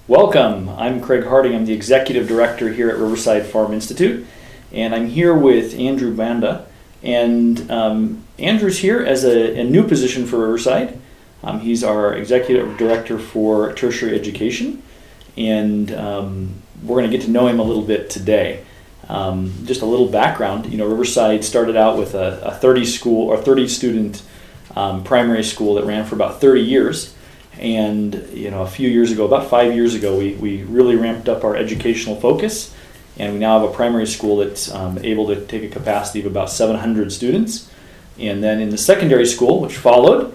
Welcome. I'm Craig Harding. I'm the Executive Director here at Riverside Farm Institute, and I'm here with Andrew Banda. And Andrew's here as a new position for Riverside. He's our Executive Director for Tertiary Education, and we're going to get to know him a little bit today. Just a little background. Riverside started out with a 30 student primary school that ran for about 30 years. And a few years ago, about 5 years ago, we really ramped up our educational focus, and we now have a primary school that's able to take a capacity of about 700 students. And then in the secondary school, which followed,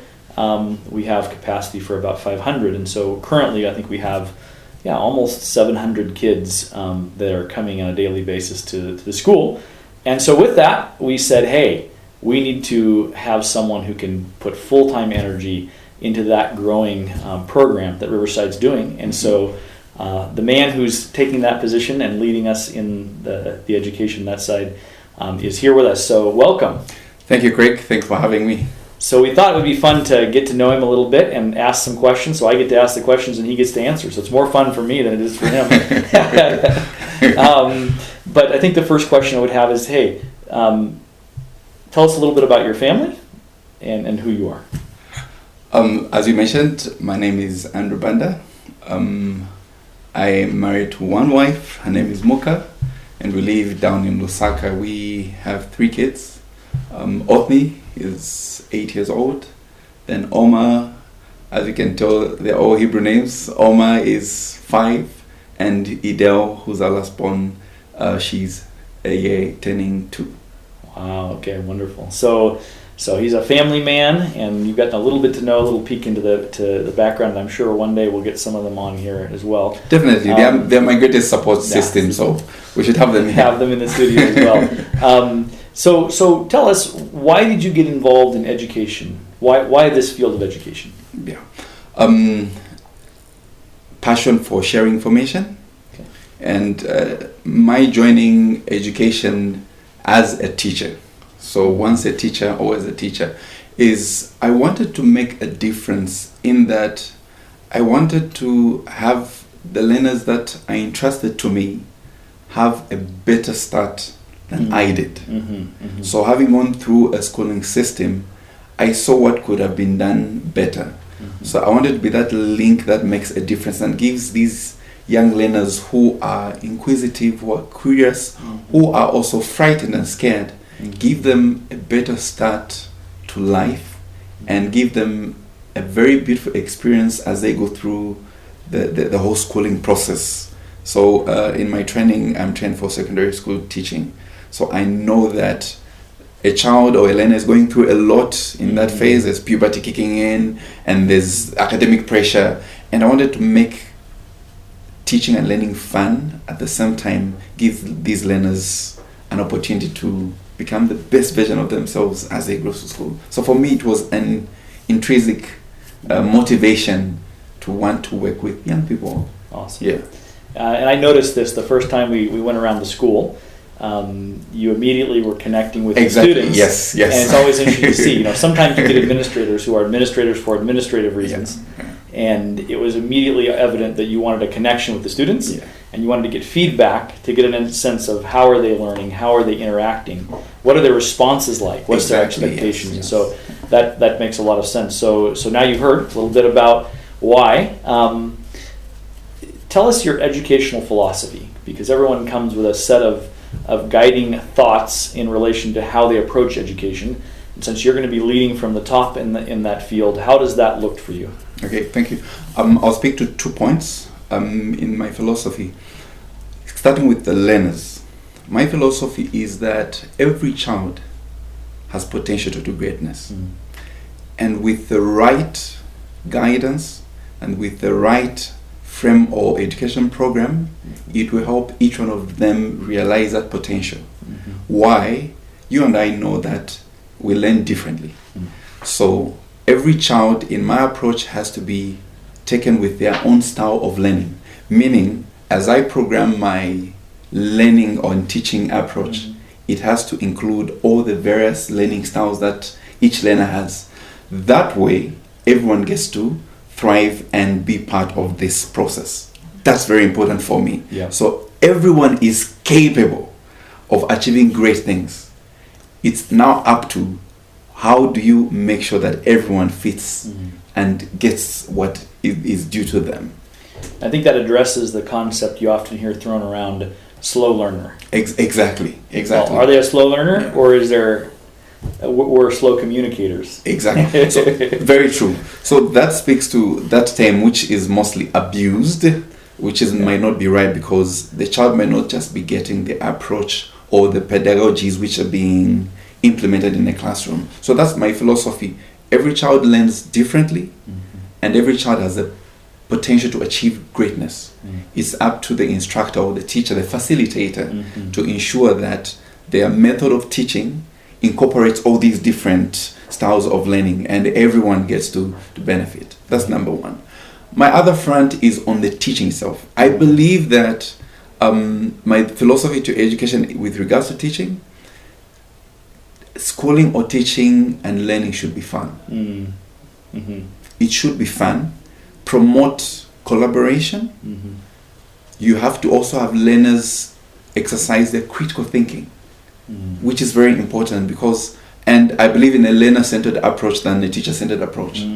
we have capacity for about 500. And so currently, I think we have almost 700 kids that are coming on a daily basis to the school. And so with that, we said, hey, we need to have someone who can put full-time energy into that growing program that Riverside's doing. And so the man who's taking that position and leading us in the education that side is here with us. So welcome. Thank you, Craig. Thanks for having me. So we thought it would be fun to get to know him a little bit and ask some questions. So I get to ask the questions and he gets to answer. So it's more fun for me than it is for him. But I think the first question I would have is, hey, tell us a little bit about your family and who you are. As you mentioned, my name is Andrew Banda. I am married to one wife. Her name is Muka, and we live down in Lusaka. We have 3 kids. Othni is 8 years old. Then Oma, as you can tell, they're all Hebrew names. Oma is 5, and Idel, who's our last born, she's a year turning 2. Wow. Okay. Wonderful. So he's a family man, and you've gotten a little bit to know, a little peek into the background. I'm sure one day we'll get some of them on here as well. Definitely, they're my greatest support system, so we should have them here. Have them in the studio as well. So tell us, why did you get involved in education? Why this field of education? Yeah, passion for sharing information, okay. And my joining education as a teacher. So once a teacher, always a teacher, is I wanted to make a difference in that I wanted to have the learners that are entrusted to me have a better start than I did. Mm-hmm, mm-hmm. So having gone through a schooling system, I saw what could have been done better. Mm-hmm. So I wanted to be that link that makes a difference and gives these young learners who are inquisitive, who are curious, mm-hmm. who are also frightened and scared, give them a better start to life and give them a very beautiful experience as they go through the whole schooling process. So in my training, I'm trained for secondary school teaching. So I know that a child or a learner is going through a lot in that phase. There's puberty kicking in and there's academic pressure. And I wanted to make teaching and learning fun at the same time, give these learners an opportunity to become the best version of themselves as they go to school. So for me, it was an intrinsic motivation to want to work with young people. Awesome. Yeah. And I noticed this the first time we went around the school. You immediately were connecting with exactly. the students. Yes. And it's always interesting to see. Sometimes you get administrators who are administrators for administrative reasons. Yeah. And it was immediately evident that you wanted a connection with the students, and you wanted to get feedback to get a sense of how are they learning, how are they interacting, what are their responses like, what's their expectations. Yes. So that makes a lot of sense. So now you've heard a little bit about why. Tell us your educational philosophy, because everyone comes with a set of guiding thoughts in relation to how they approach education. And since you're going to be leading from the top in that field, how does that look for you? Okay, thank you. I'll speak to 2 points in my philosophy. Starting with the learners. My philosophy is that every child has potential to do greatness. Mm. And with the right guidance and with the right frame or education program, it will help each one of them realize that potential. Mm-hmm. Why? You and I know that we learn differently. Mm. So every child in my approach has to be taken with their own style of learning. Meaning, as I program my learning or teaching approach, it has to include all the various learning styles that each learner has. That way, everyone gets to thrive and be part of this process. That's very important for me. Yeah. So everyone is capable of achieving great things. It's now up to how do you make sure that everyone fits and gets what is due to them. I think that addresses the concept you often hear thrown around, slow learner. Exactly. Well, are they a slow learner, or is there we're slow communicators? Exactly. So very true. So that speaks to that term, which is mostly abused, which might not be right, because the child might not just be getting the approach or the pedagogies which are being implemented in a classroom. So that's my philosophy. Every child learns differently, and every child has the potential to achieve greatness. It's up to the instructor or the teacher, the facilitator, to ensure that their method of teaching incorporates all these different styles of learning, and everyone gets to benefit. That's number one. My other front is on the teaching itself. I believe that my philosophy to education with regards to teaching, schooling or teaching and learning should be fun. It should be fun. Promote collaboration. You have to also have learners exercise their critical thinking, which is very important, because, and I believe in a learner-centered approach than a teacher-centered approach.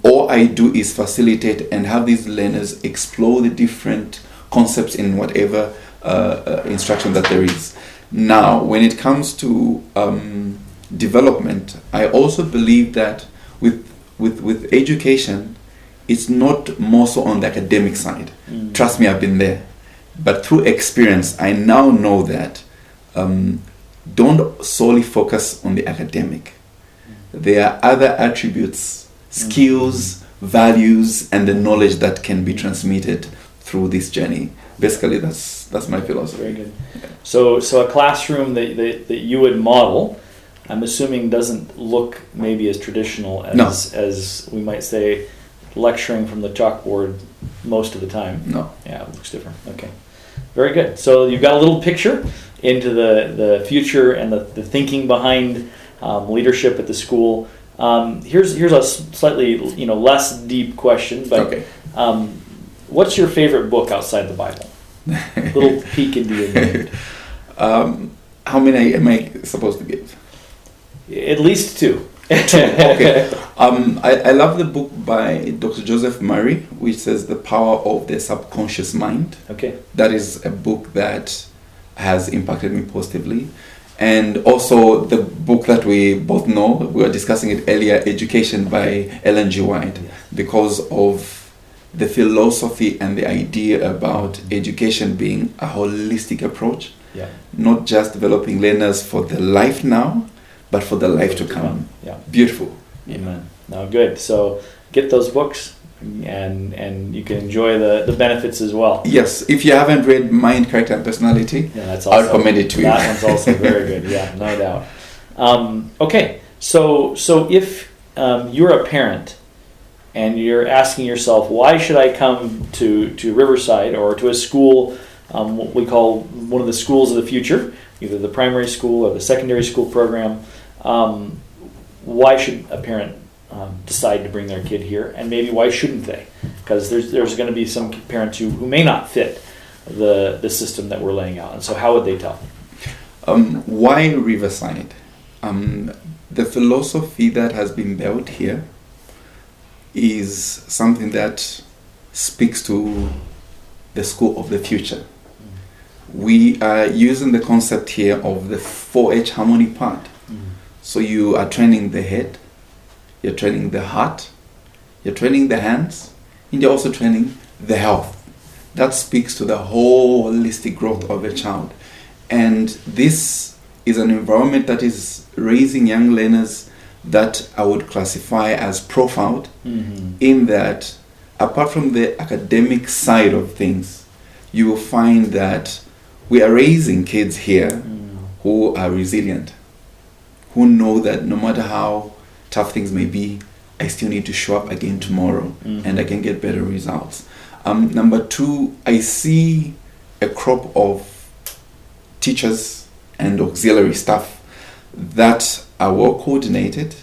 All I do is facilitate and have these learners explore the different concepts in whatever instruction that there is. Now, when it comes to development, I also believe that with education, it's not more so on the academic side. Trust me, I've been there. But through experience, I now know that don't solely focus on the academic. There are other attributes, skills, values, and the knowledge that can be transmitted through this journey. Basically, that's my philosophy. Very good. So a classroom that you would model, I'm assuming, doesn't look maybe as traditional as we might say lecturing from the chalkboard most of the time. No. Yeah, it looks different. Okay. Very good. So you've got a little picture into the future and the thinking behind leadership at the school. Here's a slightly less deep question, but okay. What's your favorite book outside the Bible? Little peek into your mind. How many am I supposed to give? At least two. Okay. I love the book by Dr. Joseph Murray, which says The Power of the Subconscious Mind. Okay. That is a book that has impacted me positively. And also the book that we both know, we were discussing it earlier, Education by Ellen G. White, because of the philosophy and the idea about education being a holistic approach, not just developing learners for the life now, but for the life to come. Yeah. Beautiful. Amen. Now, good. So get those books, and you can enjoy the benefits as well. Yes. If you haven't read Mind, Character, and Personality, I recommend it to you. That one's also very good. Yeah, no doubt. Okay. So if you're a parent and you're asking yourself, why should I come to Riverside or to a school, what we call one of the schools of the future, either the primary school or the secondary school program, why should a parent decide to bring their kid here, and maybe why shouldn't they? Because there's going to be some parents who may not fit the system that we're laying out, and so how would they tell? Why Riverside? The philosophy that has been built here is something that speaks to the school of the future. We are using the concept here of the 4H harmony part. So you are training the head, you're training the heart, you're training the hands, and you're also training the health. That speaks to the whole holistic growth of a child. And this is an environment that is raising young learners that I would classify as profound, in that apart from the academic side of things, you will find that we are raising kids here who are resilient, who know that no matter how tough things may be, I still need to show up again tomorrow and I can get better results. Number two, I see a crop of teachers and auxiliary staff that are well coordinated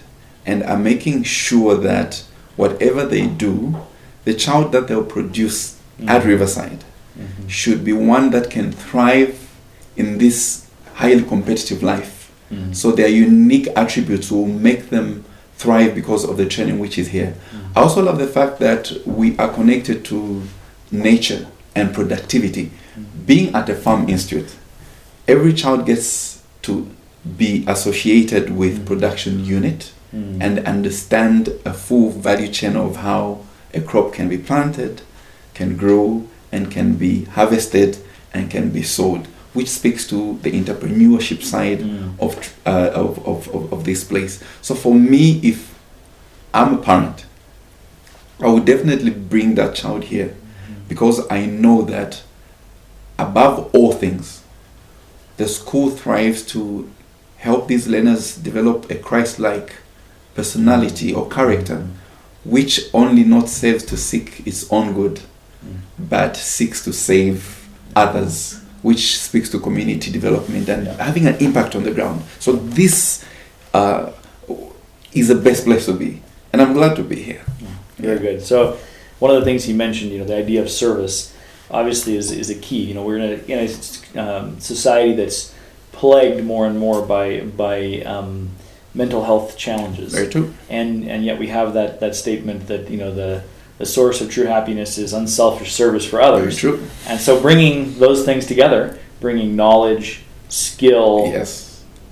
and are making sure that whatever they do, the child that they'll produce at Riverside should be one that can thrive in this highly competitive life. So their unique attributes will make them thrive because of the training which is here. I also love the fact that we are connected to nature and productivity. Being at a farm institute, every child gets to be associated with production unit and understand a full value chain of how a crop can be planted, can grow, and can be harvested and can be sold, which speaks to the entrepreneurship side of this place. So for me, if I'm a parent, I would definitely bring that child here because I know that above all things, the school thrives to help these learners develop a Christ-like personality or character, which only not serves to seek its own good, but seeks to save others, which speaks to community development and having an impact on the ground. So this is the best place to be, and I'm glad to be here. Very good. So one of the things he mentioned, the idea of service, obviously is a key. We're in a society that's plagued more and more by mental health challenges. Very true. And yet we have that statement that the source of true happiness is unselfish service for others. Very true. And so bringing those things together, bringing knowledge, skill,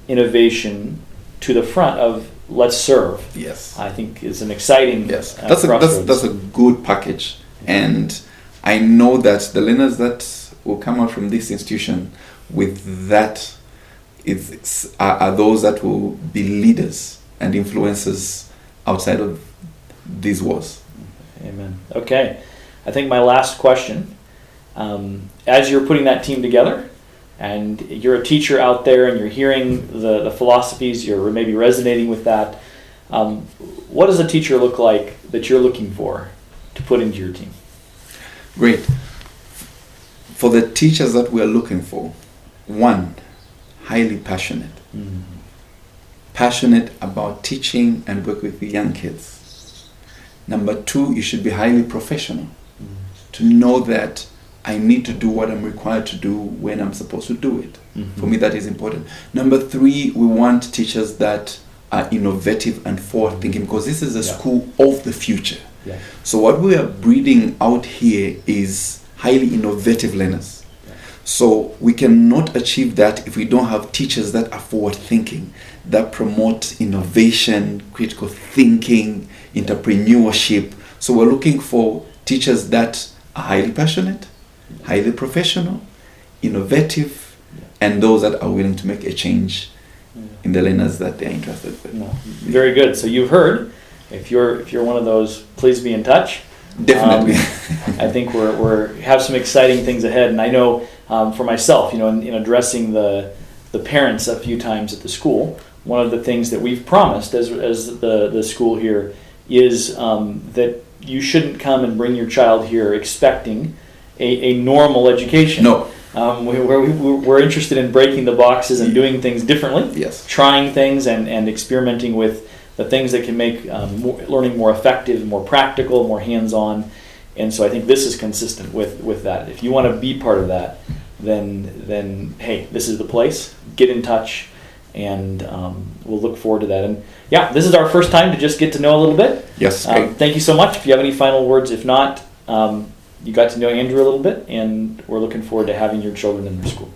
innovation to the front of let's serve. Yes. I think is an exciting. That's a good package, and I know that the learners that will come out from this institution with that are those that will be leaders and influencers outside of these walls. Amen. Okay. I think my last question, as you're putting that team together, and you're a teacher out there and you're hearing the philosophies, you're maybe resonating with that, what does a teacher look like that you're looking for to put into your team? Great. For the teachers that we're looking for, one, highly passionate. Passionate about teaching and work with the young kids. Number two, you should be highly professional. To know that I need to do what I'm required to do when I'm supposed to do it. For me, that is important. Number three, we want teachers that are innovative and forward-thinking, because this is a school of the future. So what we are breeding out here is highly innovative learners. So we cannot achieve that if we don't have teachers that are forward-thinking, that promote innovation, critical thinking, entrepreneurship. So we're looking for teachers that are highly passionate, highly professional, innovative, and those that are willing to make a change in the learners that they're interested with. Very good. So you've heard. If you're one of those, please be in touch. Definitely. I think we're have some exciting things ahead, and I know for myself, in addressing the parents a few times at the school, one of the things that we've promised as the school here is that you shouldn't come and bring your child here expecting a normal education. No. We're interested in breaking the boxes and doing things differently. Yes. Trying things and experimenting with the things that can make learning more effective, more practical, more hands-on. And so I think this is consistent with that. If you want to be part of that, then hey, this is the place. Get in touch, and we'll look forward to that. And yeah, this is our first time to just get to know a little bit. Yes. Thank you so much. If you have any final words, if not, you got to know Andrew a little bit, and we're looking forward to having your children in their school.